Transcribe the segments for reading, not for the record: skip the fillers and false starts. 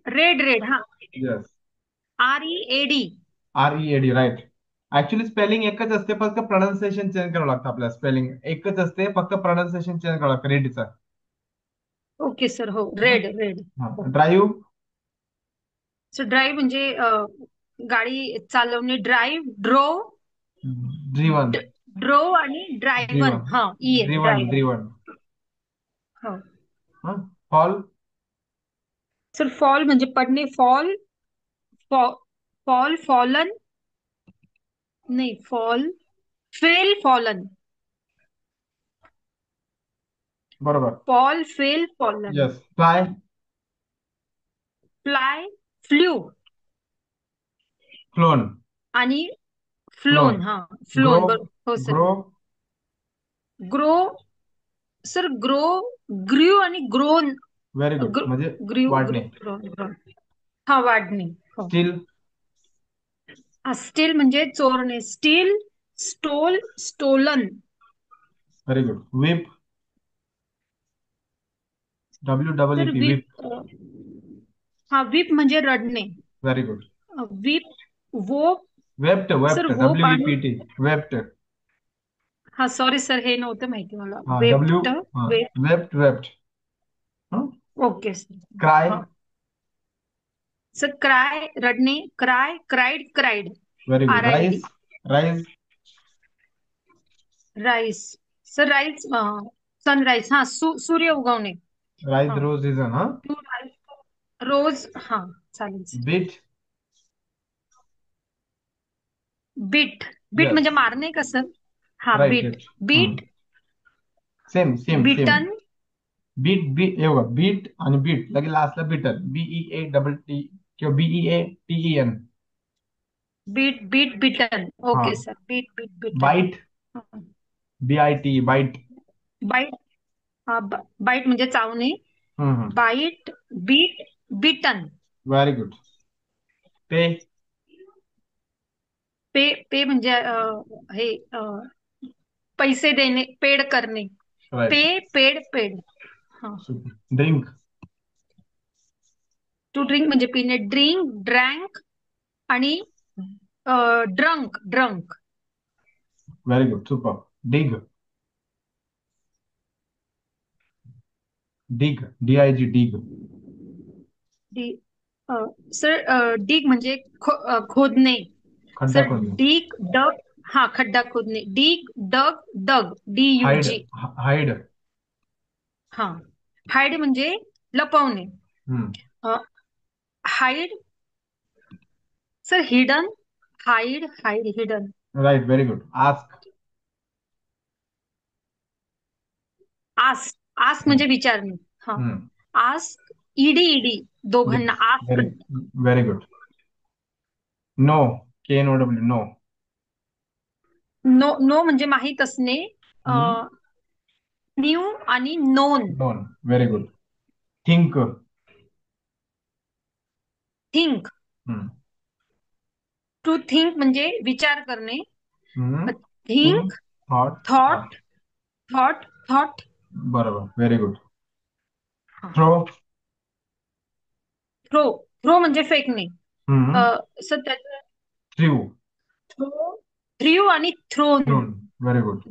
Red read हा. Yes. READ. READ right. Actually spelling एकच असते, फक्त प्रोनाऊन्सिएशन चेंज करावं लागतं. आपल्याला स्पेलिंग एकच असते, फक्त प्रोनाऊन्सिएशन चेंज करावं लागतं रेडचं. ओके सर, हो रेड रेड. हा, ड्राईव्ह. सर ड्राईव्ह म्हणजे गाडी चालवणे. Drive, drove. ड्रिवन. ड्रो आणि ड्रायव्हन, ड्रिवन. हा ई आहे ड्रिवन ड्रायव्हन. ड्रिवन. हो. हा. फॉल. सर फॉल म्हणजे पडणे. Fall, fall, fallen. नाही, फॉल, फेल, फॉलन. बरोबर. Fall, fell, fallen. Yes. Fly. Fly, flew. Flown. आणि फ्लोन. फ्लोन, हा. ग्रो. फ्लोन बरोबर, हो sir. Grow. Grow. Sir grow, grew आणि ग्रोन. व्हेरी गुड, म्हणजे ग्र्यू, वाढणे. Grow, grown. हा, वाढणे. हो. स्टील. स्टील म्हणजे चोरणे. Steal, stole, stolen. Very good. Weep. तर WEEP विप, विप. हा विप म्हणजे रडणे. Very good. Weep, wope. Wept sir wept wope आणि, WEPT वेप्ट. हा सॉरी सर, हे नव्हतं माहिती मला. हा डब्ल्यू. वेप्ट. हा. Wep. Wept wept. Okay sir. Cry. हा. सर क्राय, रडणे. Cry, cried, cried. Very good. RID. Rise. Rise. Rise. Sir rise, sunrise, हा सूर्य उगवणे. राईस हा. Rose season. हा. To rise. रोज, हा. चालेल sir. Beat. Beat. Beat yes. म्हणजे मारणे का सर? हा, right bit. Yes. Beat, same same same. Bitten. Beat beat हे बघा, बीट आणि बीट लगे लास्टला बिटन. BEATT किंवा BEATEN. Beat, beat, bitten. हा. Okay sir. Beat, beat, bitten. Bite. BIT bite. Bite, हा. बाईट म्हणजे चावणे. Bite, bit, bitten. Very good. Pay. Pay, pay म्हणजे हे पैसे देणे, पेड करणे. Pay, right. Paid, paid. हा. ड्रिंक. टू ड्रिंक म्हणजे पिणे. ड्रिंक, ड्रँक आणि drunk, drunk. Very good, super. Dig. डिग DIG डिग. डी, सर डिग म्हणजे खोदणे. खड्डा सर खोदणे. डिग, डग. हा, खड्डा खोदणे. Dig, dug, dug. Hide. DUG. Hide. हा. हाईड म्हणजे लपवणे. Hide. Sir hidden. Hide, hide, hidden. Right, very good. Ask. Ask. Ask म्हणजे विचारणे. हा. Ask, ED, ED. दोघांना yes. Ask. Very very good. Know. KNOW know. Know, know म्हणजे माहीत असणे. न्यू आणि known. Known. Very good. Think. Think. To think म्हणजे विचार करणे. Think, think. Thought. Thought, thought, thought. बरोबर, very good. Throw. Throw. Throw म्हणजे फेकणे. सर त्याचं थ्रू. थ्रो, थ्रीव आणि thrown. Thrown. Very good.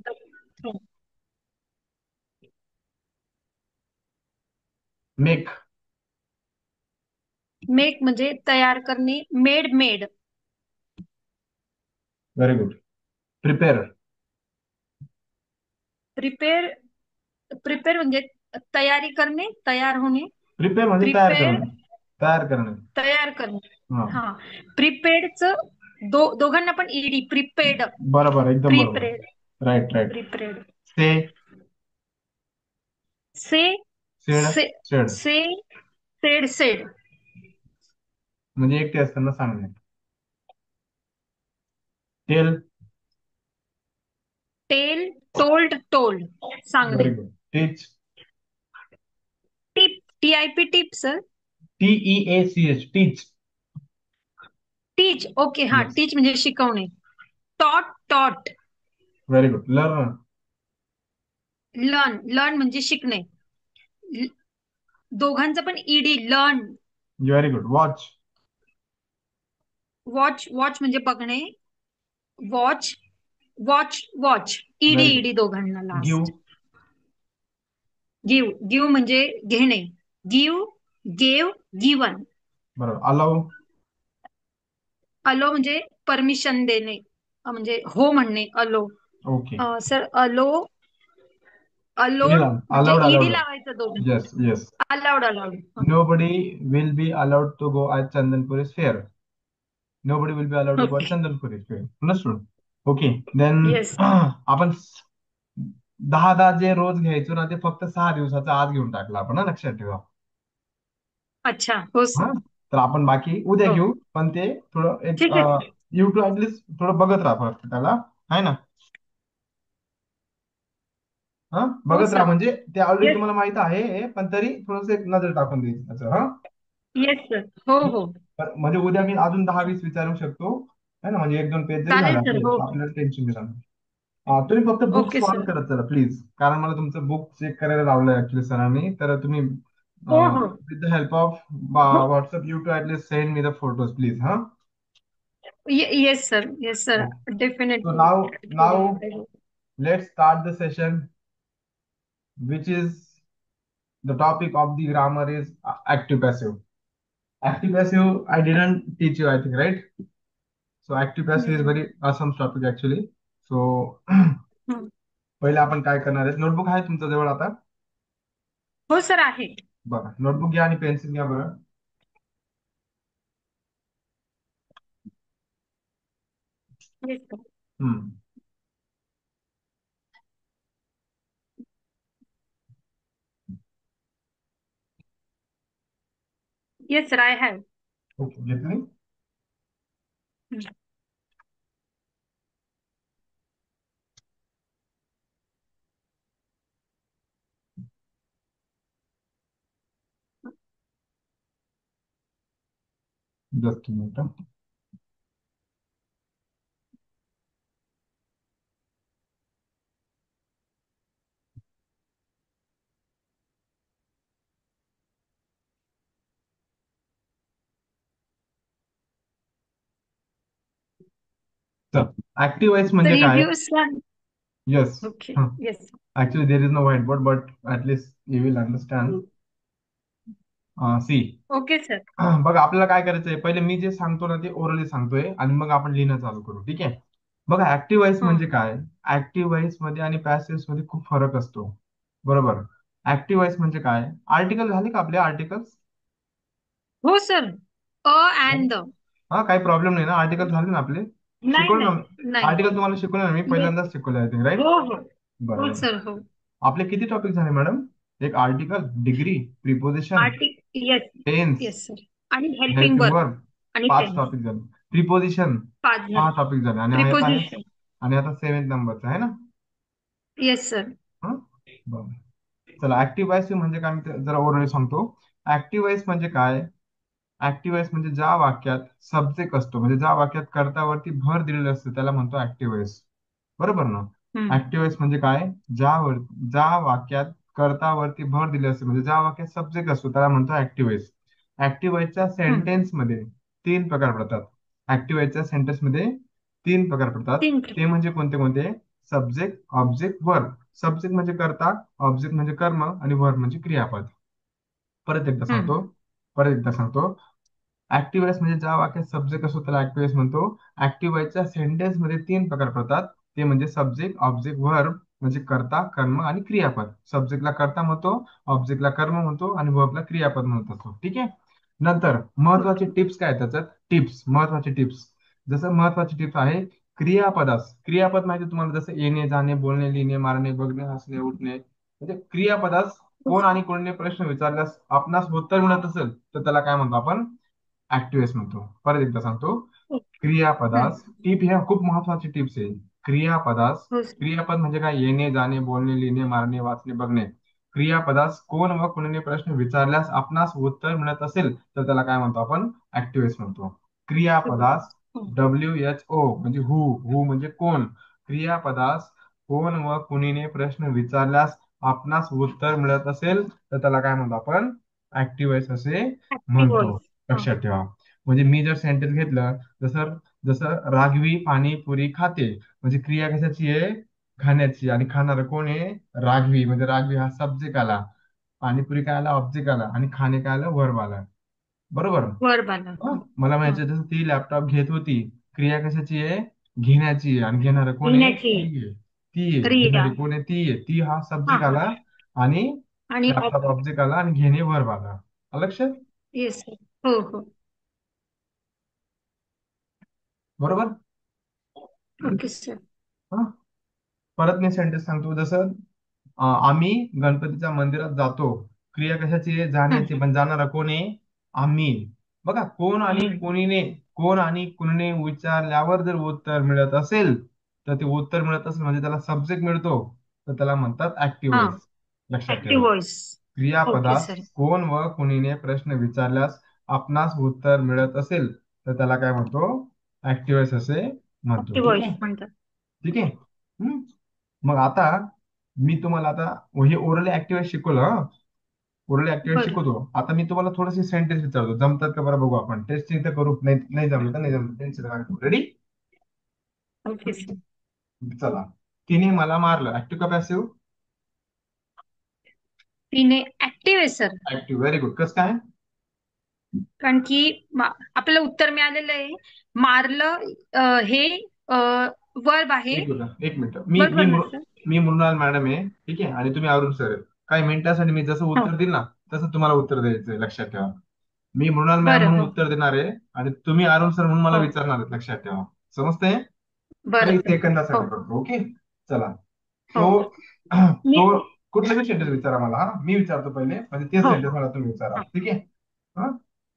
Make. Make म्हणजे तयार करणे. Made, made. Very good. Prepare. Prepare. Prepare म्हणजे तयारी करणे, तयार होणे. प्रिपेअर म्हणजे तयार प्रिपेअर, करणे. तयार करणे. तयार करणे. हा. हा. प्रिपेडच दोघांना पण ईडी. प्रिपेड, बरोबर, एकदम बरोबर. Prepaid, right right. Prepaid. Say. Say, said. Say, said say, said, said. म्हणजे एकटे असताना सांगणे. टेल. Tell, told, told. सांगणे. Very good. Teach. Tip, TIP, tip sir. TEACH teach. Teach, okay. हा, येस. टीच म्हणजे शिकवणे. Taught, taught. Very good. Learn. Learn, learn म्हणजे शिकणे. दोघांचं पण ED. Learn, very good. Watch. Watch, watch म्हणजे बघणे. Watch, watch, watch. ED, very good. ED दोघांना गिव्ह. लास्ट. गिव, गिव म्हणजे घेणे. Give, gave, given. बरोबर. अलाउ. अलो म्हणजे परमिशन देणे, म्हणजे हो म्हणणे, अलो. ओके. सर, अलो, अलोड अलाउड, म्हणजे अलाउड, ईडी अलाउड. लावायचं दोघांना. Yes, yes. Allowed, allowed. Nobody will be allowed to go at Chandanpuri's fair. Nobody will be allowed to go at okay. Chandanpuri's fair. Understood? Okay. Then yes. आपण 10 जे रोज घ्यायचो ना, ते फक्त 6 दिवसाचा आज घेऊन टाकला आपण, हा, लक्षात ठेवा. अच्छा, हो हा. सर. तर आपण बाकी उद्या हो, घेऊ, पण ते थोडं एक ठीक आहे. युट्यूब ऍटलिस्ट थोडं बघत राहा फक्त त्याला. आहे ना? हा, हो बघत राहा सर. म्हणजे ते ऑलरेडी येस, तुम्हाला माहित आहे, पण तरी थोडस एक नजर टाकून द्यायची त्याचं. हा. Yes sir. हो, हो. म्हणजे उद्या मी अजून 10-20 विचारू शकतो. है ना? म्हणजे 1-2 पेज जरी झाले चालेल सर. आपले, हो, हो. आपल्याला टेन्शन नाही राहणार. तुम्ही फक्त बुक ओके सॉल्व्ह सर. करत चला प्लीज, कारण मला तुमचं बुक चेक करायला लावलंय ऍक्च्युली सरांनी. तर तुम्ही हो, हो. विथ द हेल्प ऑफ हो. WhatsApp you to at least send me the photos please. हा. Yes sir. Yes sir. Okay. So definitely. Now let's start the session, which is the topic of the grammar is active passive. Active passive I didn't teach you, I think, right? So active passive is very awesome topic actually. So पहिले आपण काय करणार आहे, notebook आहे तुमच्या जवळ आता? हो सर, आहे. बघा, नोटबुक घ्या आणि पेन्सिल घ्या बरं. Yes sir. Hmm. Yes sir, I have. Okay, घेतली. Just minute. तर ऍक्टिव्ह वॉइस तर म्हणजे काय? Reviews. Yes. Okay. Yes. Actually there is no white board, but at least you will understand. See. Okay sir. बघा, आपल्याला काय करायचंय, पहिले मी जे सांगतो ना ते ओरली सांगतोय आणि मग आपण लिहिणं चालू करू, ठीक आहे? बघा, ऍक्टिव्ह वॉइस म्हणजे काय? ऍक्टिव्ह वॉइस मध्ये आणि पॅसिव्ह मध्ये खूप फरक असतो. बरोबर. ऍक्टिव्ह वॉइस म्हणजे काय? आर्टिकल झाले का आपले आर्टिकल्स? हो सर. A and the. हा, काही प्रॉब्लेम नाही ना? आर्टिकल झाले ना आपले? नाही, शिकवलं नाही. ना? नाही. आर्टिकल तुम्हाला शिकवलं ना मी येस. पहिल्यांदाच शिकवलं, आय थिंक, हो, राईट? हो. हो बरोबर. सर. हो. आपले किती टॉपिक झाले मॅडम? एक article, degree, preposition, article. Yes. Tense, yes sir. आणि हेल्पिंग हेल्पिंग वर्ब. वर्ब. आणि 5 टेन्स. टॉपिक झाले. प्रिपोजिशन 6 5 झाले. टॉपिक झाले, प्रिपोजिशन. आणि आता 7 नंबरचा आहे ना? Yes sir. हा. बरं. चला, ऍक्टिव्ह वॉइस म्हणजे काय, मी ते जरा ओरली सांगतो. ऍक्टिव्ह वॉइस म्हणजे काय? ऍक्टिव्ह वॉइस म्हणजे ज्या वाक्यात सब्जेक्ट असतो, म्हणजे ज्या वाक्यात कर्त्यावरती भर दिलेलं असतं त्याला म्हणतो ऍक्टिव्ह वॉइस. बरोबर ना? हम्म. ऍक्टिव्ह वॉइस म्हणजे काय? ज्या वाक्यात कर्तावरती भर दिले असते, म्हणजे ज्या वाक्यात सब्जेक्ट असतो त्याला म्हणतो ऍक्टिव्ह वॉइस. ऍक्टिव्ह वॉइसच्या हम्म. सेंटेन्स मध्ये 3 प्रकार पडतात. ऍक्टिव्ह वॉइसच्या सेंटेन्स मध्ये 3 प्रकार पडतात. 3 ते म्हणजे कोणते कोणते? Subject, object, verb. सब्जेक्ट म्हणजे कर्ता, ऑब्जेक्ट म्हणजे कर्म, आणि वर्ब म्हणजे क्रियापद. परत एकदा हम्म. सांगतो. परत एकदा सांगतो. ऍक्टिव्ह वॉइस म्हणजे ज्या वाक्यात सब्जेक्ट असतो त्याला ऍक्टिव्ह वॉइस म्हणतो. ऍक्टिव्ह वॉइसच्या सेंटेन्स मध्ये 3 प्रकार पडतात. ते म्हणजे सब्जेक्ट, ऑब्जेक्ट, वर्ब. म्हणजे कर्ता, कर्म आणि क्रियापद. सब्जेक्टला कर्ता म्हणतो, ऑब्जेक्टला कर्म म्हणतो, आणि वर्बला क्रियापद म्हणत असतो, ठीक आहे? नंतर महत्वाचे ओके. टिप्स काय आहेत त्याच्यात? टिप्स, महत्वाचे टिप्स. जसं महत्वाची टिप्स आहे, क्रियापदास, क्रियापद माहिती तुम्हाला, जसं येणे, जाणे, बोलणे, लिहिणे, मारणे, बघणे, हसणे, उठणे. म्हणजे क्रियापदास कोण आणि कोणीने प्रश्न विचारल्यास आपणास उत्तर मिळत असेल तर त्याला काय म्हणतो आपण? ऍक्टिव्ह म्हणतो. परत एकदा सांगतो. ओके. क्रियापदास, टिप ह्या खूप महत्वाची टिप्स आहे. क्रियापदास, हो सर. क्रियापद म्हणजे काय? येणे, जाणे, बोलणे, लिहिणे, मारणे, वाचणे, बघणे. क्रियापदास कोण व कोणीने प्रश्न विचारल्यास आपणास उत्तर मिळत असेल तर त्याला काय म्हणतो आपण? ऍक्टिव्ह म्हणतो. क्रियापदास, WHO म्हणजे हु म्हणजे कोण. क्रियापदास कोण व कुणीने प्रश्न विचारल्यास आपणास उत्तर मिळत असेल तर त्याला काय म्हणतो आपण? ऍक्टिव्ह असे ऍक्टिव्ह म्हणतो. व्हॉइस. हा. लक्षात ठेवा. म्हणजे मी जर सेंटेन्स घेतलं, जसं जसं राघवी पाणीपुरी खाते, म्हणजे क्रिया कशाची आहे? खाण्याची. आणि खाणार कोण आहे? राघवी. म्हणजे राघवी हा सब्जेक्ट आला, पाणीपुरी काय आला? ऑब्जेक्ट आला, आणि खाणे काय आलं? वर्ब आला. बरोबर. वर बाला. हं? हा. मला हा. म्हणायचं जसं ती लॅपटॉप घेत होती, क्रिया कशाची आहे? घेण्याची आहे. आणि घेणार कोण आहे? घेण्याची ती आहे. ती आहे क्रिया. घेणारी कोण आहे? ती आहे. ती हा हा सब्जेक्ट हा. आला, आणि आणि लॅपटॉप ऑब्जेक्ट आला, आणि घेणे वर्ब आला. आलं लक्षात? Yes sir. हो हो. बरोबर. Okay sir. हं? परत मी सेंटेन्स सांगतो, जसं आम्ही गणपतीच्या मंदिरात जातो, क्रिया कशाची आहे? जाण्याची. पण जाणारा कोण आहे? आम्ही. बघा, कोण आणि हम्म. कोणीने, कोण आणि कुणीने विचारल्यावर जर उत्तर मिळत असेल, तर ते उत्तर मिळत असेल म्हणजे त्याला सब्जेक्ट मिळतो, तर त्याला म्हणतात ऍक्टिव्ह हा. वॉइस. लक्षात ठेवा. Active voice. ओके क्रियापदास सर. कोण व कुणीने प्रश्न विचारल्यास आपणास उत्तर मिळत असेल, तर त्याला काय म्हणतो? ऍक्टिव्ह वॉइस असे म्हणतो. ऍक्टिव्ह ठीक व्हॉइस आहे. म्हणतात. ठीक आहे. हम्म. मग आता मी तुम्हाला आता हे ओरली ऍक्टिव्ह शिकवलं. ओरली ऍक्टिव्ह बरं. शिकवतो. आता मी तुम्हाला थोडेसे सेंटेन्स विचारतो, जमतात का बरं बघू आपण. टेस्टिंग तर करू. नाही नाही जमलं तर नाही जमलं, टेन्शन. रेडी? Okay sir. चला. तिने मला मारलं, ऍक्टिव्ह का पॅसिव्ह? तिने ऍक्टिव्ह आहे सर. ऍक्टिव्ह. Very good. कसं काय? कारण की आपल्याला उत्तर मिळालेलं आहे. मारलं हे वर्ब आहे. एक मिनिट, एक मिनिट. मी बरोबर मी ना मृ- सर? मी मृणाल मॅडम आहे, ठीक आहे, आणि तुम्ही अरुण सर आहे. काही मिनिटासाठी मी जसं हो. उत्तर देईल ना, तसं तुम्हाला उत्तर द्यायचंय. लक्षात ठेवा. मी मृणाल मॅम बरं. म्हणून हो. उत्तर देणार आहे, आणि तुम्ही अरुण सर म्हणून मला हो. विचारणार आहेत. लक्षात ठेवा. समजतंय? बरं काही सर. हो. सेकंदासाठी करतो. ओके. चला. हो. तो मी. तो कुठलं बी सेंटेन्स विचारा मला. हा, मी विचारतो पहिले, म्हणजे तेच हो. सेंटेन्स मला तुम्ही विचारा. हा. ठीक आहे. हा.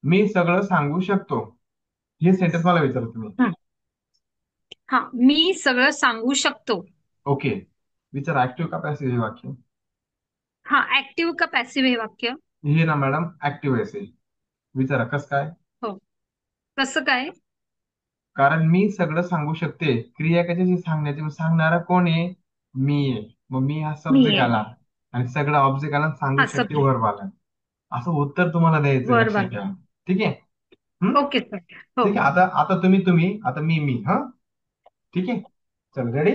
मी सगळं सांगू शकतो, हे सेंटेन्स मला विचारा तुम्ही. हं. हा. मी सगळं सांगू शकतो. ओके. विचारा, ऍक्टिव्ह का पॅसिव्ह हे वाक्य? हा. ऍक्टिव्ह का पॅसिव्ह हे वाक्य? हे ना मॅडम ऍक्टिव्ह आहे. विचारा कसं काय? हो. कसं काय? कारण मी सगळं सांगू शकते, क्रिया कशाची? सांगण्याची. मग सांगणारा कोण आहे? मी आहे. मग मी हा मी सब्जेक्ट आहे. आला, आणि सगळं ऑब्जेक्ट आला, आणि सांगू हा. शकते सब्जेक्ट. वर्ब आला. असं उत्तर तुम्हाला द्यायचंय. वर्ब लक्षात आहे. ठेवा. ठीक आहे. हम्म. Okay sir. हो. ठीक आहे. आता आता तुम्ही आता मी हा. ठीक आहे. चल, रेडी?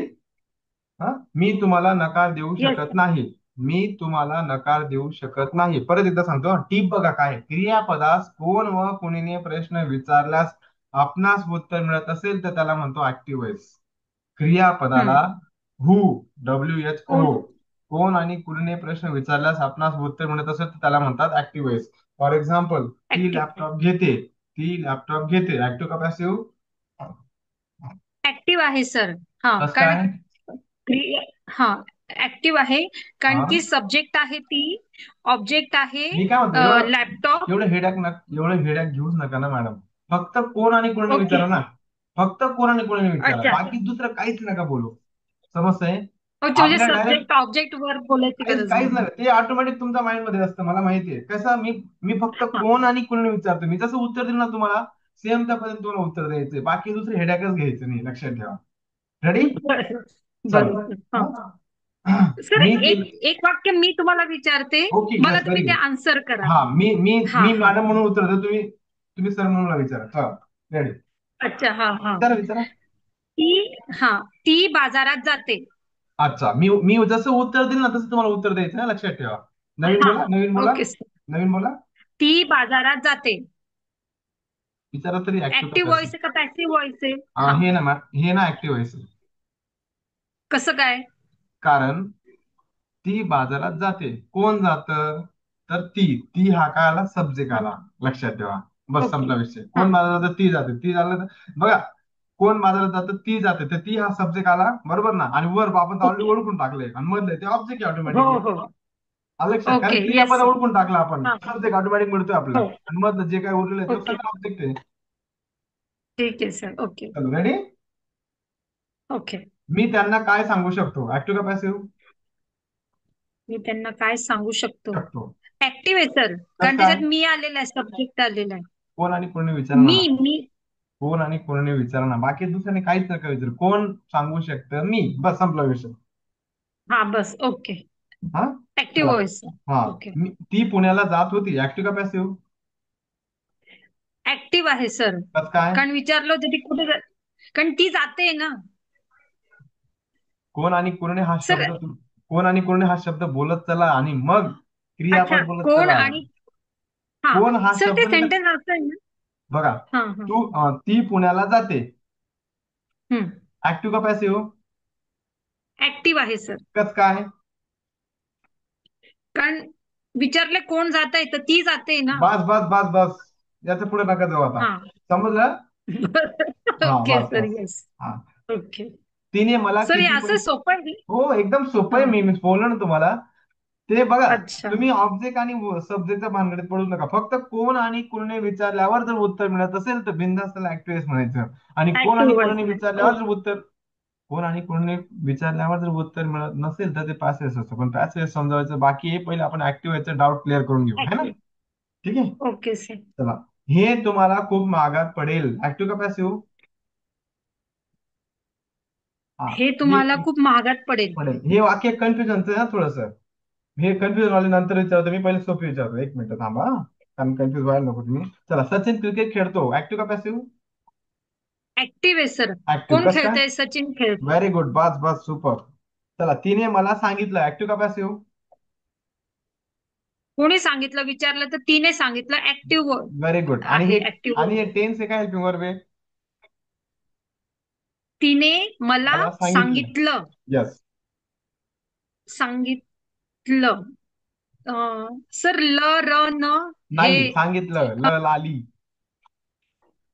हा. मी तुम्हाला नकार देऊ येस शकत सर. नाही. मी तुम्हाला नकार देऊ शकत नाही. परत एकदा सांगतो. टीप बघा काय आहे. क्रियापदास कोण व कोणीने प्रश्न विचारल्यास आपणास उत्तर मिळत असेल, तर त्याला म्हणतो ऍक्टिव्ह वॉइस. क्रियापदाला हम्म. हु, WHO, कोण? कोण आणि कुणीने प्रश्न विचारल्यास आपणास उत्तर मिळत असेल, तर त्याला म्हणतात ऍक्टिव्ह वॉइस. फॉर एक्झाम्पल, ती ऍक्टिव्ह. लॅपटॉप घेते. ती लॅपटॉप घेते. ऍक्टिव्ह का पॅसिव्ह? ऍक्टिव्ह आहे सर. हा. कसं कारण काय? क्रिया. हा. ऍक्टिव्ह आहे कारण हा. की सब्जेक्ट आहे ती. ऑब्जेक्ट आहे मी काय म्हणतो, एवढं लॅपटॉप. एवढं हेड्याक घेऊच नका ना मॅडम. फक्त कोण आणि कोणाने ओके. विचारा ना. फक्त कोण आणि कोणाने विचारा, अच्छा. बाकी दुसरं काहीच नका बोलू. समजतंय? ओके म्हणजे आपल्या डायरेक्ट सब्जेक्ट ऑब्जेक्ट वर बोलायची काहीच गरज काहीच नाही. नाही, ते ऑटोमॅटिक तुमच्या माइंड मध्ये असतं. मला माहितीये कसं. मी मी फक्त हा. कोण आणि कोणाने विचारतो. मी जसं उत्तर दिलं ना तुम्हाला, सेम त्या पद्धतीने तुम्हाला उत्तर द्यायचंय. बाकी दुसरे हेड्याकच घ्यायचं नाही. लक्षात ठेवा. रेडी? बरं. चला. बरोबर. हा. हा. सर मी ती. एक एक वाक्य मी तुम्हाला विचारते. ओके. मला यस. व्हेरी तुम्ही ते गुड. आन्सर करा. हा. मी मी हा मी हा. मॅडम म्हणून उत्तर देतो. तुम्ही तुम्ही सर म्हणून मला विचारा. हा. रेडी? अच्छा. हा हा. विचारा विचारा. ती. हा. ती बाजारात जाते. अच्छा. मी जसं उत्तर दिलं ना, तसं तुम्हाला उत्तर द्यायचं ना. लक्षात ठेवा. नवीन हा. बोला, नवीन बोला. Okay sir. नवीन बोला. ती बाजारात जाते. विचारा तरी ऍक्टिव्ह ऍक्टिव्ह का? व्हॉइस आहे का पॅसिव्ह व्हॉइस आहे? हा. हे ना हे ना ऍक्टिव्ह व्हायचं. कसं काय? कारण ती बाजारात जाते. कोण जातं? तर ती. ती हा काय आला? सब्जेक्ट हा. आला. लक्षात ठेवा. बस ओके. संपला विषय. हा. कोण बाजारात जातं? ती जाते. ती झालं तर बघा, कोण बाजारात जातं? ती जाते. तर ती हा सब्जेक्ट आला. बरोबर ना? आणि वर आपण ऑलरेडी ओके. ओळखून टाकले, आणि मधलं ते ऑब्जेक्ट हो ऑटोमॅटिकली. हो. आलं लक्षात? ओके. कारण येस क्रियापद सर. ओळखून टाकलं आपण, हा. सब्जेक्ट ऑटोमॅटिक मिळतोय आपल्याला, हो. आणि मधलं जे काय उरलेलं आहे ते ओके. सगळं ऑब्जेक्ट आहे. ठीक आहे सर. ओके. चलो, रेडी? ओके. मी त्यांना काय सांगू शकतो? ऍक्टिव्ह का पॅसिव्ह? मी त्यांना काय सांगू शकतो? शकतो. ऍक्टिव्ह आहे सर. कसं कारण काय? त्याच्यात मी आलेला आहे, सब्जेक्ट आलेला आहे. कोण आणि कोणी विचारा ना. मी. कोण आणि कोणाने विचारा ना. बाकी दुसऱ्याने काहीच नका विचारू. कोण सांगू शकतं? मी. बस संपला विषय. हा. बस. ओके. हा. ऍक्टिव्ह चला. व्हॉइस. हा. ओके. ती पुण्याला जात होती. ऍक्टिव्ह का पॅसिव्ह? ऍक्टिव्ह आहे सर. कसं काय? कारण विचारलं होतं ती कुठे कारण ती जाते ना. कोण आणि कुणीने हा सर. शब्द कोण आणि कुणीने हा शब्द बोलत चला आणि मग अच्छा, क्रियापद बोलत कोण चला. आणि हा. कोण हा सर शब्द ते नाही का? सेंटेन्स असं आहे ना. बघा, हा हा. ती पुण्याला जाते. हम्म. ऍक्टिव्ह का पॅसिव्ह? ऍक्टिव्ह आहे सर. कसं काय? कारण विचारले कोण जात आहे तर ती जाते ना. बस बस बस बस, याच्या पुढे नका जाऊ आता. हा. समजलं? हा, ओके बस सर, बस. येस. हा. ओके. तिने मला सर हे किती असं सोपं आहे. हो, एकदम सोपं हा. आहे. मी बोललो ना तुम्हाला. ते बघा, अच्छा. तुम्ही ऑब्जेक्ट आणि सब्जेक्टच्या भानगडीत पडू नका. फक्त कोण आणि कुणीने विचारल्यावर जर उत्तर मिळत असेल तर बिनधास्त त्याला ऍक्टिव्ह म्हणायचं. आणि कोण आणि ऍक्टिव्ह कुणाने व्हायचं. विचारल्यावर जर ओके. उत्तर कोण आणि कुणाने विचारल्यावर जर उत्तर मिळत नसेल तर ते पॅसिव्ह असतं. पण पॅसिव्ह समजावायचं बाकी आहे. पहिले आपण ऍक्टिव्ह याचा डाऊट क्लिअर करून घेऊ, है ना? ऍक्टिव्ह. ठीक आहे, ओके सर. चला. हे तुम्हाला खूप महागात पडेल. ऍक्टिव्ह का पॅसिव्ह? हा. हे हे तुम्हाला खूप महागात पडेल. पडेल. हे वाक्य कन्फ्युजनचं आहे ना थोडस. हे कन्फ्युजन वाले नंतर विचारतो. मी पहिले सोपी विचारतो. एक मिनिट थांबा हा. कारण कन्फ्युज व्हायला नको तुम्ही. चला, सचिन क्रिकेट खेळतो. ऍक्टिव्ह का पॅसिव्ह? ऍक्टिव्ह आहे सर. ऍक्टिव्ह. कोण कसं काय? खेळतंय? सचिन खेळतोय. व्हेरी गुड, बस बस, सुपर. चला, तिने मला सांगितलं. ऍक्टिव्ह का पॅसिव्ह? कोणी सांगितलं विचारलं तर तिने सांगितलं. Active very good. आणि आहे. हे ऍक्टिव्ह. आणि हे टेन्स आहे का हेल्पिंग वर्ब आहे? तिने मला मला सांगितलं. सांगितलं. येस. सांगितलं. सर ल र न हे नाही, सांगितलं. लाली.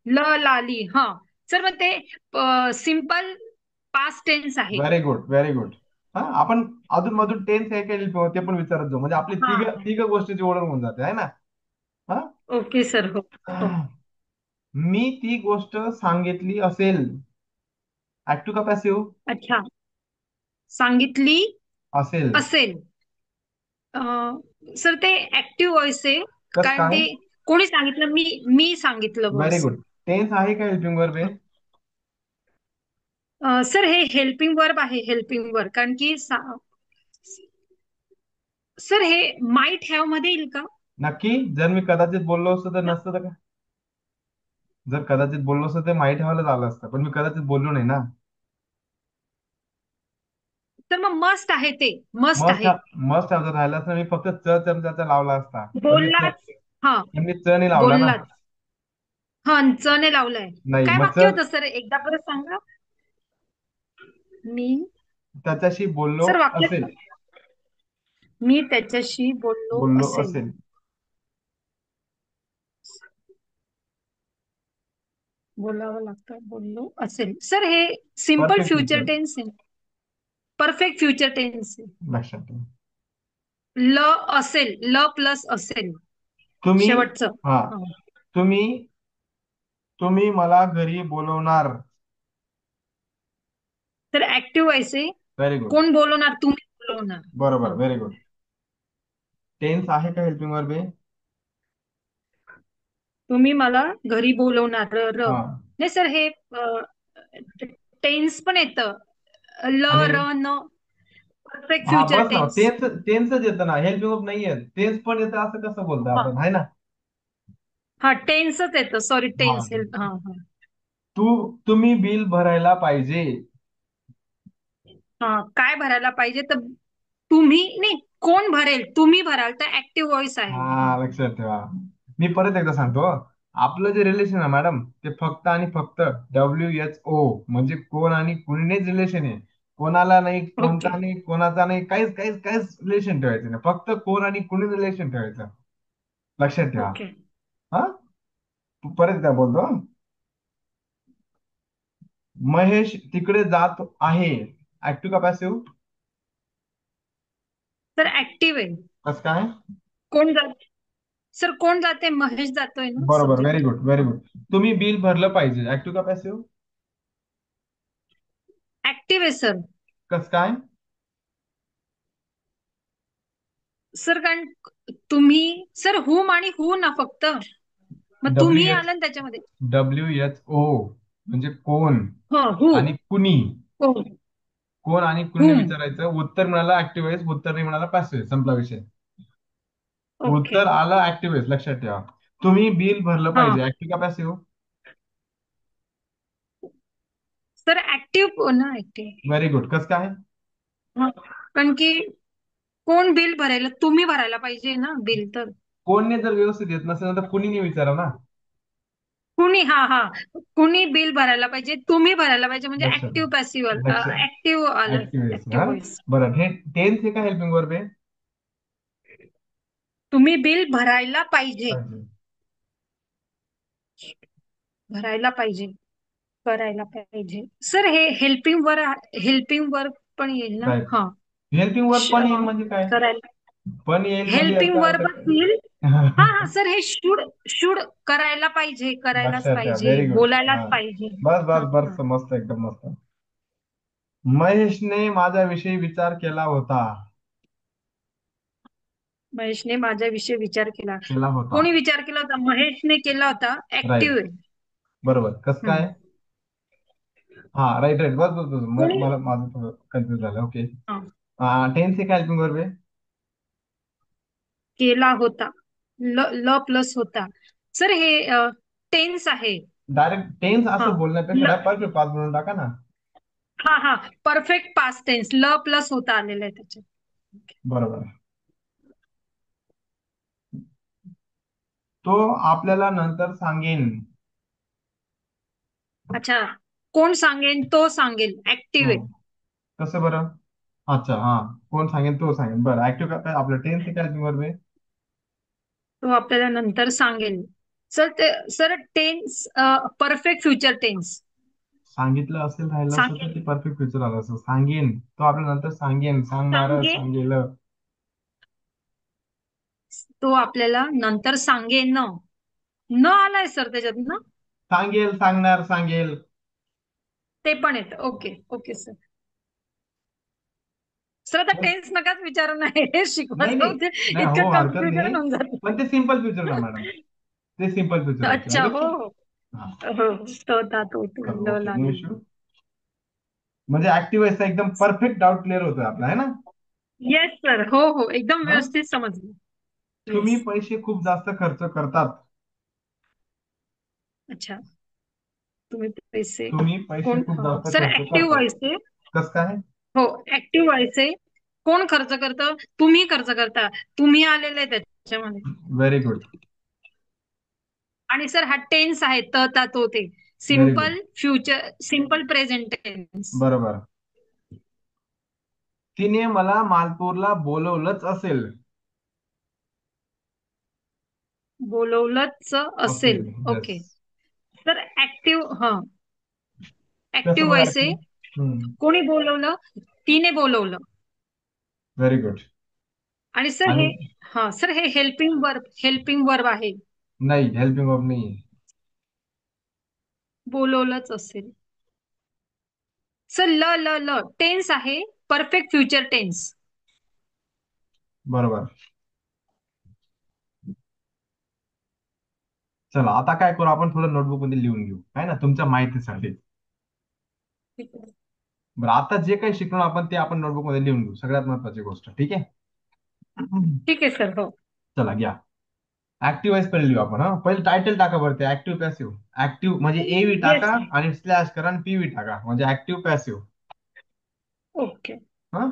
ल लाली. हा. सर मग ते सिंपल पास्ट टेन्स आहे. Very good, very good. हा, आपण अधून मधून टेन्स आहे का ते पण विचारत जाऊ. म्हणजे आपली हा. तिघ गोष्टीची ओळख होऊन जाते, आहे ना? Okay sir. हो हो. हा. मी ती गोष्ट सांगितली असेल. ऍक्टिव्ह का पॅसिव्ह? अच्छा. सांगितली असेल. असेल. सर ते ऍक्टिव्ह व्हॉइस आहे. कस कारण काय? ते कोणी सांगितलं? मी सांगितलं व्हेरी बस. गुड. टेन्स आहे का हेल्पिंग वर्ब आहे? सर हे हेल्पिंग वर्ब आहे. हेल्पिंग वर्ब कारण की सर हे माइट हॅव मध्ये येईल का? नक्की. जर मी कदाचित बोललो असतो तर नसतं तर काय? जर कदाचित बोललो असतो तर माहीत ठेवायला आलं असतं. पण मी कदाचित बोललो नाही ना. तर मग मस्ट आहे. ते मस्ट मस्ट आहे. मस्ट जर राहिला असता मी फक्त चमचा लावला असता. बोललाच. हा. पण मी च नाही लावला ना. बोललाच. हा. च ने लावलंय. नाही, काय मग वाक्य होतं सर? एकदा परत सांगा. मी. त्याच्याशी बोललो सर वाक्य. असेल. मी त्याच्याशी बोललो बोललो असेल. असेल. बोलावं लागतं. बोललो असेल. सर हे simple perfect future future. Tense आहे. परफेक्ट फ्युचर टेन्स आहे. लक्षात ठेवा. ल असेल. ल प्लस असेल. तुम्ही शेवटचं. हा हा. तुम्ही तुम्ही मला घरी बोलवणार. तर ऍक्टिव्ह व्हायचे. Very good. कोण बोलवणार? तुम्ही बोलवणार. बरोबर, हा. Very good. टेन्स आहे का हेल्पिंग वर्ब आहे? तुम्ही मला घरी बोलवणार. र. हा. नाही सर हे टेन्स पण येतं. ल आणि र न. परफेक्ट हा, फ्युचर बस ना. टेन्स. टेन्सच येतं ना. हेल्पिंग वर्ब नाहीये. टेन्स पण येतं असं कसं बोलतो हा. आपण, आहे ना? हा टेन्सच येतं. सॉरी, हा. टेन्स. हेल्प. हा हा. तुम्ही बिल भरायला पाहिजे. हा. काय भरायला पाहिजे? तर तुम्ही नाही. कोण भरेल? तुम्ही भराल तर ऍक्टिव्ह व्हॉइस आहे. हा, लक्षात ठेवा. मी परत एकदा सांगतो. आपलं जे रिलेशन आहे मॅडम, ते फक्त आणि फक्त WHO म्हणजे कोण आणि कुणीनेच रिलेशन आहे. कोणाला नाही, ओके. कोणता नाही, कोणाचा नाही, काहीच काहीच काहीच रिलेशन ठेवायचं नाही. फक्त कोण आणि कुणी रिलेशन ठेवायचं. लक्षात ठेवा. ओके. हा. परत काय बोलतो. महेश तिकडे जात आहे. ऍक्टिव्ह का पॅसिव्ह? तर ऍक्टिव्ह आहे. कसं काय? कोण जात? सर कोण जाते? महेश जातोय ना बरोबर, very subject. Good, very good. तुम्ही बिल भरलं पाहिजे. ऍक्टिव्ह का पॅसिव्ह? ऍक्टिव्ह आहे सर. कसं काय? सर कारण तुम्ही. सर हुम आणि हु ना फक्त. मग तुम्ही डब्ल्यू एच आलं ना त्याच्यामध्ये. WHO म्हणजे कोण हो. हु. आणि कुणी. कोण. कोण आणि कुणी हुम. विचारायचं. उत्तर मिळालं ऍक्टिव्ह उत्तर नाही मिळालं पॅसिव्ह. संपला विषय. ओके. उत्तर आलं ऍक्टिव्ह लक्षात ठेवा. तुम्ही बिल भरलं हा पाहिजे, ऍक्टिव्ह का पॅसिव्ह? सर ऍक्टिव्ह ना ऍक्टिव्ह. Very good. कसं काय? कारण की कोण बिल भरायला, तुम्ही भरायला पाहिजे ना बिल तर. कोणने जर व्यवस्थित येत नसेल तर कुणी नाही विचारा ना. कुणी हा हा कुणी बिल भरायला पाहिजे, तुम्ही भरायला पाहिजे, म्हणजे लक्षात ऍक्टिव्ह पॅसिव्ह लक्ष ऍक्टिव्ह आलं. ऍक्टिव्ह हा ऍक्टिव्ह ना. व्हॉइस. बरं, हे टेन्स आहे का हेल्पिंग वर्ब आहे? तुम्ही बिल भरायला पाहिजे. पाहिजे. भरायला पाहिजे. करायला पाहिजे. सर हे हेल्पिंग वर्क पण येईल ना. राईट. हा हेल्पिंग वर्ब पण येईल म्हणजे काय? करायला. पण येईल म्हणजे हेल्पिंग याचा अर्थ वर्बच येईल. हा काय? हा सर हे शुड शुड करायला पाहिजे, करायलाच लक्षात ठेवा. पाहिजे, व्हेरी गुड. बोलायलाच हा. पाहिजे. बस हा बस बस, हा मस्त, एकदम मस्त. महेशने माझ्याविषयी विचार केला होता. महेशने माझ्याविषयी विचार केला. केला होता. कोणी विचार केला होता? महेशने केला होता. राईट. ऍक्टिव्ह आहे. बरोबर. कसं हम्म. काय? हा, राईट राईट, बस बस बस, कोणी मला माझं थोडं कन्फ्युज झालं. ओके. हा, टेन्स आहे का हेल्पिंग वर्ब आहे? केला होता. ल ल प्लस होता. सर हे टेन्स आहे. डायरेक्ट टेन्स हा असं बोलण्यापेक्षा ल परफेक्ट पास बनवून टाका ना. हा हा परफेक्ट पास्ट टेन्स ल प्लस होता आलेला आहे त्याच्यात. बरोबर. तो आपल्याला नंतर सांगेन. अच्छा. कोण सांगेन? तो सांगेल. ऍक्टिव्ह आहे. हम्म. कसं बरं? अच्छा, हा. कोण सांगेन तो सांगेन. बरं, ऍक्टिव्ह काय आपलं टेन्स आहे का हेल्पिंग वर्ब आहे? तो आपल्याला नंतर सांगेल. Sir tense perfect future tense. सांगितलं असेल, राहिलं असतं तर सांगेल. ते परफेक्ट फ्युचर आलं असं. सांगेन, तो आपल्या नंतर सांगेन, सांगणार, सांगेल. सांगेल. तो आपल्याला नंतर सांगेन. न आलाय सर त्याच्यात ना. सांगेल, सांगणार, सांगेल. ते पण येतं. Okay okay sir. सर आता बस. टेन्स नकाच विचारू नाही, हे शिकवा नाही जाऊ नाही दे. नाही, हो, इतकं हरकत नाही. कन्फ्युजन होऊन पण जातं. ते सिम्पल फ्युचर ना मॅडम. ते सिम्पल फ्युचर अच्छा असतं. हो ओके. हो हा. हो. तो होता तो तो ल ओके, नो लागली. इश्यू. म्हणजे ऍक्टिव्ह एकदम परफेक्ट डाऊट क्लिअर होतोय आपला, है ना? Yes sir. हो हो एकदम हा. व्यवस्थित समजलं. तुम्ही येस. पैसे खूप जास्त खर्च करतात. अच्छा. तुम्ही पैसे. तुम्ही पैसे कोण खूप जास्त सर खर्च ऍक्टिव्ह करतात. व्हायचे. कसं काय? हो ऍक्टिव्ह व्हायचे. कोण खर्च करतं? तुम्ही खर्च करता. तुम्ही आलेले आहे त्याच्यामध्ये. Very good. आणि सर हा टेन्स आहे. त ता तो ते. Very good. Simple future, simple present tense. बरोबर. तिने मला मालपूरला बोलवलंच असेल. बोलवलंच असेल. असेल, येस. ओके. तर ऍक्टिव्ह कसं ऍक्टिव्ह बरं व्हायचे. ऍक्टिव्ह? कोणी बोलवलं? तिने बोलवलं. Very good. आणि सर आणि हे सर हे हेल्पिंग वर्ब आहे. नाही, हेल्पिंग वर्ब नाही. बोलवलंच असेल. सर ल ल ल टेन्स आहे. Perfect future tense. बरोबर. चला, आता काय करू आपण, थोडं नोटबुक मध्ये लिहून घेऊ, आहे ना, तुमच्या माहितीसाठी. बरं, आता जे काही शिकलो आपण ते आपण नोटबुक मध्ये लिहून घेऊ, सगळ्यात महत्वाची गोष्ट. ठीक आहे? ठीक आहे सर. हो. चला, घ्या. ऍक्टिव्ह वाईज पहिले लिहू आपण. हा, पहिले टायटल टाका बरं, ते ऍक्टिव्ह पॅसिव्ह. ऍक्टिव्ह म्हणजे एव्ही येस. टाका आणि स्लॅश करा आणि पीव्ही टाका, म्हणजे ऍक्टिव्ह पॅसिव्ह. ओके. हा.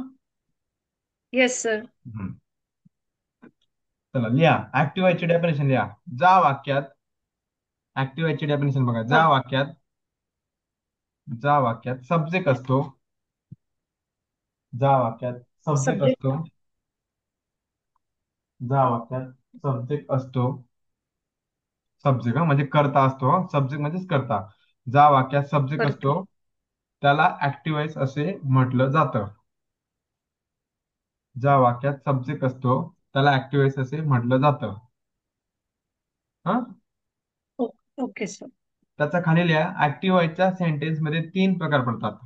Yes sir. हम्म. चला, लिहा ऍक्टिव्ह ची डेफिनेशन लिहा. जा वाक्यात. ऍक्टिव्ह ची डेफिनेशन बघा. हा जा वाक्यात सब्जेक्ट असतो. जा वाक्यात सब्जेक्ट सब्जेक्ट. असतो. जा वाक्यात सब्जेक्ट असतो. सब्जेक्ट म्हणजे कर्ता असतो. सब्जेक्ट म्हणजेच कर्ता. जा वाक्यात सब्जेक्ट करतो. असतो, त्याला ऍक्टिव्हाइज असे म्हटलं जातं. ज्या वाक्यात सब्जेक्ट असतो त्याला ऍक्टिव्हाइज असे म्हटलं जातं. हा. Okay sir. त्याचा खाली लिहा. ऍक्टिव्हाइजच्या सेंटेन्स मध्ये तीन प्रकार पडतात.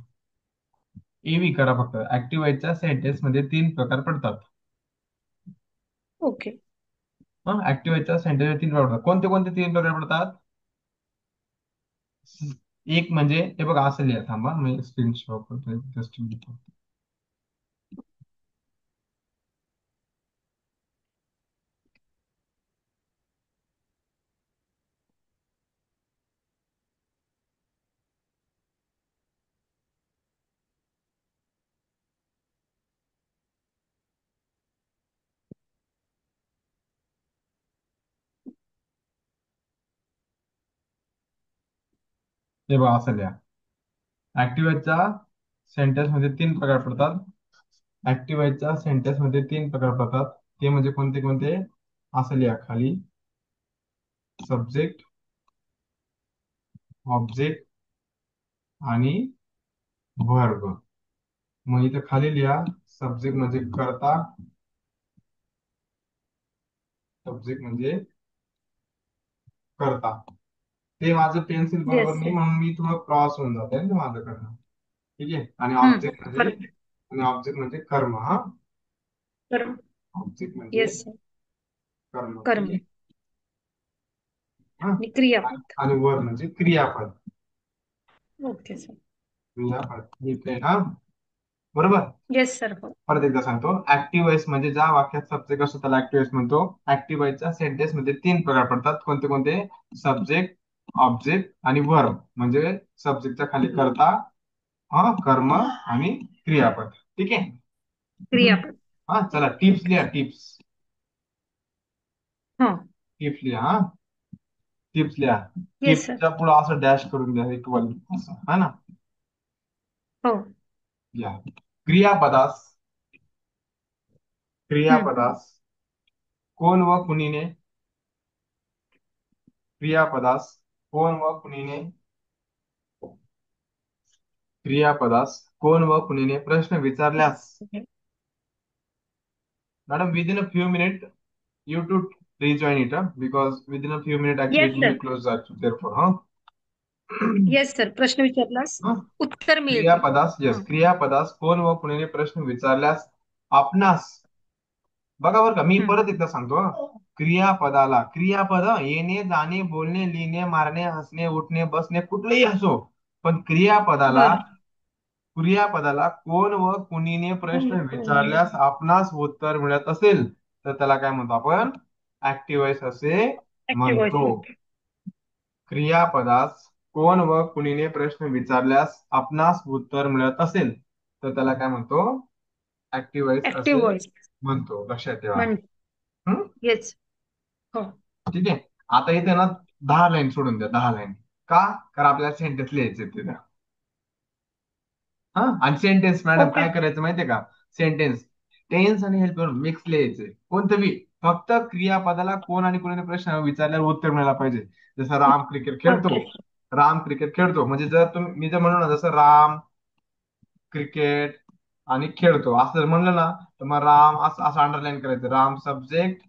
एव्ही करा फक्त. ऍक्टिव्हाइजच्या सेंटेन्स मध्ये तीन प्रकार पडतात. ओके. हा, ऍक्टिव्हाइजच्या सेंटेन्स मध्ये तीन प्रकार पडतात. कोणते कोणते तीन प्रकार पडतात? एक म्हणजे हे बघा, असं लिहा. थांबा, मी स्क्रीनशॉट करतो जस्ट. हे बघा असं लिहा. ऍक्टिव्हच्या सेंटेन्स मध्ये तीन प्रकार पडतात. ऍक्टिव्हच्या सेंटेन्स मध्ये तीन प्रकार पडतात. ते म्हणजे कोणते कोणते? असं लिहा खाली. सब्जेक्ट, ऑब्जेक्ट आणि वर्ब. मग इथे खाली लिहा. सब्जेक्ट म्हणजे कर्ता. सब्जेक्ट म्हणजे कर्ता. ते माझं पेन्सिल बरोबर येस नाही सर. म्हणून मी थोडं क्रॉस होऊन जाते ना माझ्याकडनं. ठीक आहे. आणि परत. ऑब्जेक्ट म्हणजे कर्म. हा, कर्म. ऑब्जेक्ट म्हणजे येस सर. कर्म. ठीक कर्म. आहे. हा. आणि क्रियापद. आणि वर म्हणजे क्रियापद. Okay sir. क्रियापद ठीक आहे. हा, बरोबर. Yes sir. हो. परत एकदा सांगतो. ऍक्टिव्ह वॉइस म्हणजे ज्या वाक्यात सब्जेक्ट असतो त्याला ऍक्टिव्ह वॉइस म्हणतो. ऍक्टिव्ह वॉइसच्या सेंटेन्स मध्ये तीन प्रकार पडतात. कोणते कोणते? सब्जेक्ट, ऑब्जेक्ट आणि वर्ब. म्हणजे सब्जेक्टच्या खाली कर्ता, हा, कर्म आणि क्रियापद. ठीक आहे. क्रियापद. हा, चला टिप्स लिहा. टिप्स. हो. टिप्स लिहा. हा, टिप्स लिहा. Yes sir. टिप्सच्या पुढे असं डॅश करून द्या इक्वल असं, हा ना. हो. लिहा. क्रियापदास, हम्म. क्रियापदास कोण व कुणीने, क्रियापदास कोण व कुणीने, क्रियापदास कोण व कुणीने प्रश्न विचारल्यास. Madam, within a few minutes, you to rejoin it, huh? Because within a few minutes, actually, yes it will sir. be closed. Therefore, huh? Yes sir. प्रश्न विचारलास huh? उत्तर मिळते. क्रियापदास, यस, हं. क्रियापदास कोण व कुणीने प्रश्न विचारल्यास आपणास. बघा बरं का, मी हं. परत एकदा सांगतो. क्रियापदाला, क्रियापद येणे, जाणे, बोलणे, लिहिणे, मारणे, हसणे, उठणे, बसणे, कुठलेही असो, पण क्रियापदाला, बर. क्रियापदाला कोण व कुणीने कोणी प्रश्न कोणी विचारल्यास आपणास उत्तर मिळत असेल तर त्याला काय म्हणतो आपण? ऍक्टिव्ह वॉइस असे ऍक्टिव्ह व्हॉइस म्हणतो. म्हणतो. क्रियापदास कोण व कुणीने प्रश्न विचारल्यास आपणास उत्तर मिळत असेल तर त्याला काय म्हणतो? ऍक्टिव्ह वॉइस ऍक्टिव्ह असे व्हॉइस म्हणतो. लक्षात ठेवा. म्हण. हम्म? येस. हो. ठीक आहे. आता इथे ना 10 लाईन सोडून द्या. 10 लाईन. का? कारण आपल्याला सेंटेन्स लिहायचे तिथे. हा, आणि सेंटेन्स मॅडम ओके. काय करायचं माहितीये का? सेंटेन्स टेन्स आणि हेल्प करून मिक्स लिहायचे. कोणतं बी, फक्त क्रियापदाला कोण आणि कोणाने प्रश्न विचारल्यावर उत्तर मिळाला पाहिजे. जसं राम क्रिकेट खेळतो. ओके. राम क्रिकेट खेळतो म्हणजे जर तुम्ही, मी जर म्हणलो ना, जसं राम क्रिकेट आणि खेळतो असं जर म्हणलं ना, तर मग राम असं असं अंडरलाईन करायचं. राम सब्जेक्ट,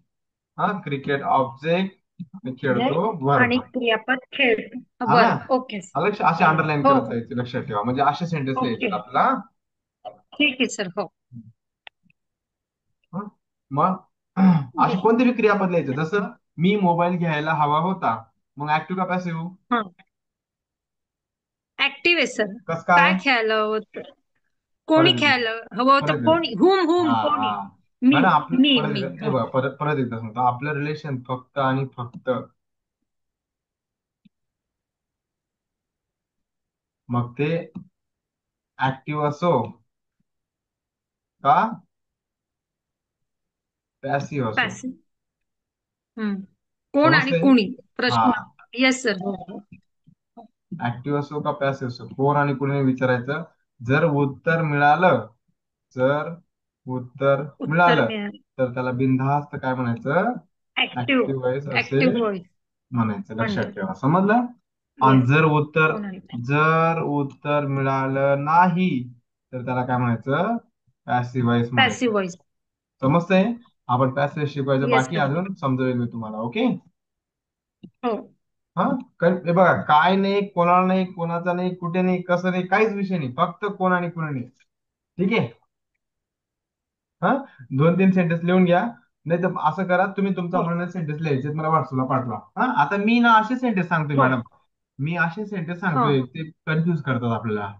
हा, क्रिकेट ऑब्जेक्ट आणि खेळतो आणि वर्ब. क्रियापद खेळ आला? वर. Okay sir. आलं असे चालेल. अंडरलाईन हो करत हो. जायचे. लक्षात ठेवा. म्हणजे असे सेंटेन्स ओके. लिहायचे आपल्याला. ठीक आहे सर. हो. हं? मग असे कोणते बी क्रियापद लिहायचे. जसं मी मोबाईल घ्यायला हवा होता. मग ऍक्टिव्ह का पॅसिव्ह? हा. ऍक्टिव्ह आहे सर. कस काय काय? खेळायला हवं होतं? कोणी परत एकदा. खेळायला हवं होतं? परत एकदा. कोणी? हुम हुम हा, हा. कोणी? मी. मॅडम आपलं मी परत मी एकदा, हे हो. बघा, परत परत एकदा सांगतो. आपलं रिलेशन फक्त आणि फक्त, मग ते ऍक्टिव्ह असो का पॅसिव्ह असो. पॅसिव्ह. हम्म. कोण आणि समजतंय? कुणी हा, प्रश्न. Yes sir. हो हो. ऍक्टिव्ह असो का पॅसिव्ह असो, कोण आणि कुणी विचारायचं. जर उत्तर मिळालं, जर उत्तर उत्तर मिळालं मिळालं. तर त्याला बिनधास्त काय म्हणायचं? Active voice active. असे ऍक्टिव्ह व्हॉइस म्हणायचं. लक्षात म्हणतो. ठेवा. समजलं? आणि येस. कोण आणि जर उत्तर मिळालं नाही तर त्याला काय म्हणायचं? पॅसिव्ह वॉइस म्हणायचं. Passive voice. समजतंय? आपण पॅसिव्ह शिकवायचं येस बाकी, सर. अजून समजवेल मी तुम्हाला. ओके. हो. हा, हे बघा, काय नाही, कोणाला नाही, कोणाचा नाही, कुठे नाही, कसं नाही, काहीच विषय नाही. फक्त कोण आणि कोणी नाही. ठीक आहे. हा, 2-3 सेंटेन्स लिहून घ्या. नाही तर असं करा, तुम्ही तुमचा हो. म्हणणं सेंटेन्स लिहायचे, मला व्हॉट्सअपला पाठवा. हा, आता मी ना असे सेंटेन्स सांगतोय हो. मॅडम. मी असे सेंटेन्स हा. सांगतोय ते कन्फ्युज करतात आपल्याला.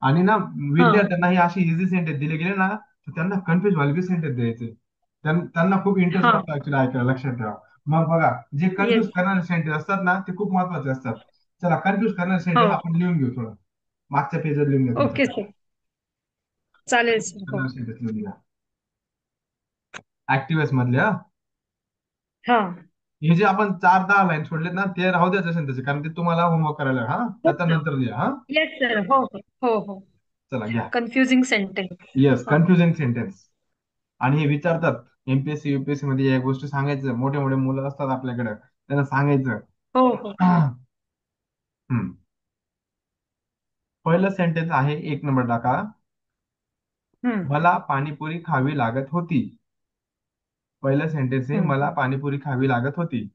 आणि ना, हा. विद्यार्थ्यांना हे असे इझी सेंटेन्स दिले गेले ना, तर त्यांना कन्फ्युज व्हायला सेंटेन्स द्यायचे. त्यांना खूप इंटरेस्ट हा. वाटतो ऍक्च्युली ऐकायला. लक्षात ठेवा. मग बघा, जे कन्फ्युज येस. करणारे सेंटेन्स असतात ना, ते खूप महत्वाचे असतात. चला, कन्फ्युज करणारे हो. सेंटेन्स आपण लिहून घेऊ थोडं. मागच्या पेजवर लिहून घ्या ओके तुमच्या. सर. चालेल सर. हो. करणारे सेंटेन्स लिहून घ्या ऍक्टिव्ह मधले. हा, हा. हे जे आपण 4-10 लाईन सोडलेत ना, ते राहू द्यायचे असेल त्याचे, कारण ते तुम्हाला होमवर्क करायला आहे, हा हो त्याच्या सर. नंतर लिहा हा. Yes sir. हो हो हो हो. चला घ्या. Confusing sentence. येस, हो कन्फ्युजिंग सेंटेन्स. आणि हे विचारतात एमपीएससी युपीएससी मध्ये या गोष्टी सांगायचं, मोठे मोठे मुलं असतात आपल्याकडे, त्यांना सांगायचं. हो हो. हम्म. पहिलं सेंटेन्स आहे, 1 नंबर टाका. हम्म मला पाणीपुरी खावी लागत होती. पहिलं सेंटेन्स आहे, हम्म मला हम्म पाणीपुरी खावी लागत होती.